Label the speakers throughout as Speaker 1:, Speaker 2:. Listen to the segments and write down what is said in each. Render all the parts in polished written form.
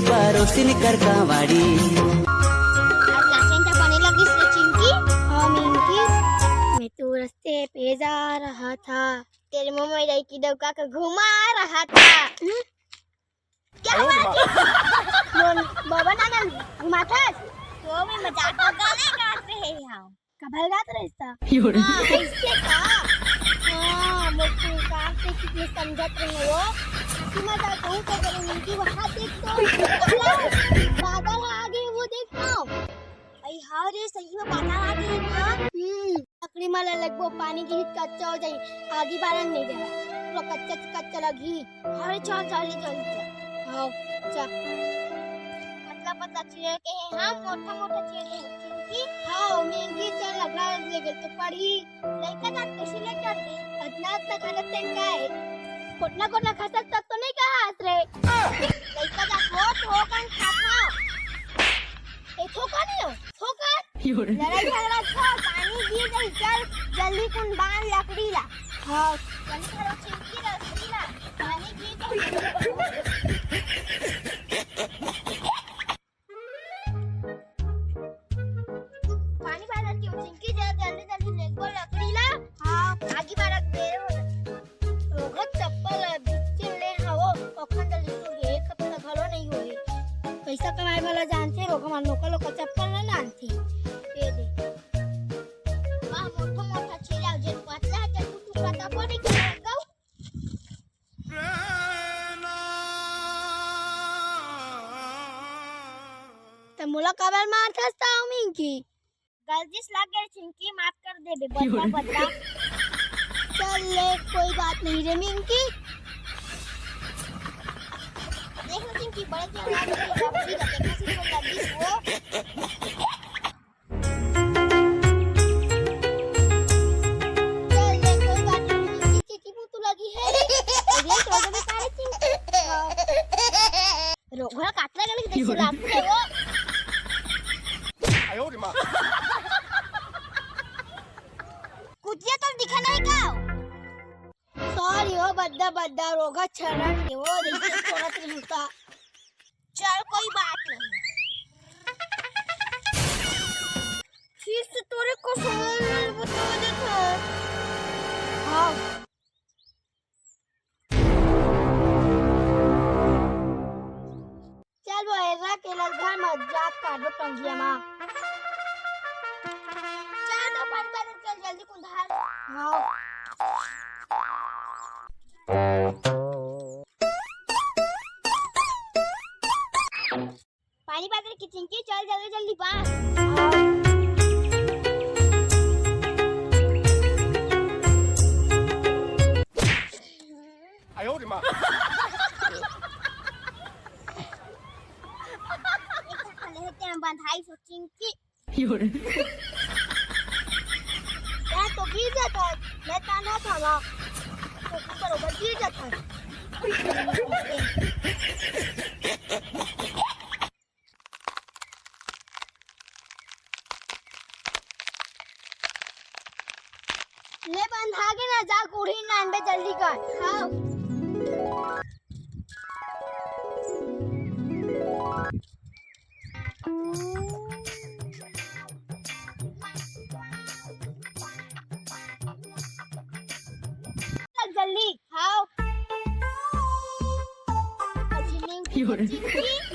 Speaker 1: परोसिन कर कावाड़ी।
Speaker 2: आज नाचन पानी लगी से चिंकी। हाँ मिंकी, मैं तो रास्ते पे जा रहा था, तेरे मुंह में रही की डबका को घुमा रहा था। क्या हुआ? बाबा नाना घुमाता तो मैं मजाक कर गाने गाते हैं यहाँ कबल गात रहता। हाँ ऐसे का। हाँ मुझे काम से कितने समझत रहे हो कि मैं जाता हूँ तो करूँ मिंकी वहाँ देख तो बादल आगे वो देखना। अरे हाँ रे सही में बादल आगे है ना। लकड़ी माला लगभग पानी की कच्चा हो जाए आगे बारन नहीं देगा तो कच्चा कच्चा लगी। अरे चल जल्दी जल्दी चल। हाँ चल पतला पतला चिड़े के हैं। हाँ मोटा मोटा चिड़े हैं चिंकी। हाँ मिंकी चल लगा लेगे तो पड़ी लड़का जात कैसे ले जाते इतना इतना खाना तेन का है कोटना कोटना खसक तक तो नहीं कहा आसरे लड़का जात हो कौन खाता ए ठोका नहीं हो ठोका लड़ाई झगड़ा छोड़ पानी गिर गई चल जल्दी कुन बांध लकड़ी ला। हाँ जल्दी करो चिंकी रस्सी ला पानी गिर गई। पानी बांध के चिंकी जल्दी जल्दी लेको लकड़ी ला। हाँ आगे बारक दे रोग चप्पल बिच्चे ले हवो ओखन जल्दी तो ये कपड़ा घरो नहीं होए पैसा कमाए वाला जानते रोग मान लोकल लोग चप्पल ना जानते ये दे वाह मोटा मोटा छेला जन पतला जन तू पता पड़ी के गाओ त मोला कबर मार थस्ता मिंकी गलती से लग गई चिंकी माफ कर दे बे बदला बदला। चल ले कोई बात नहीं रे मिंकी। देखो चिंकी बड़े के लगी लगी किसी को लगी वो चल ले कोई बात नहीं चिंकी की मुंह लगी है ये तो में सारे चिंकी रोगा काटला गली कैसे लागते वो आयो रे मां कुतिया तो दिखा नहीं का सॉरी हो बद्दा बद्दा रोगा छड़न के वो देखिए थोड़ा त्रिहुता। चल कोई बात नहीं फिर से तोरे को सवाल बता देता। हाँ चल वो एरा के लगा मजाक कर दो टंगिया मां चल तो चल जल्दी कुन धार। हाँ पानी पात्र की चिंकी चल जल्दी जल्दी बांध। आयो रे मां बंधाई सो चिंकी मैं तो गिर जाता मैं ताना था ना तो बरोबर गिर जाता। ले बंधा के ना जा कुड़ी नान बे जल्दी कर। हाँ जल्दी खाओ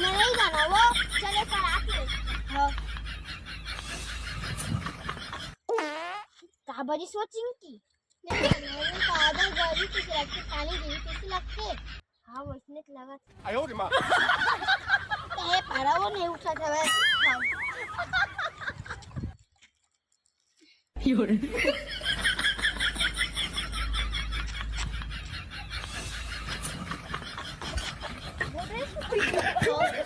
Speaker 2: नहीं जाना वो चले पर आके हाँ कहाँ बजी सोचिंग की पागल गरी किस रखते पानी दी किस लगते। हाँ वैसने लगा आयो रे मां ये पारा वो नहीं उठा था वह बोल रहे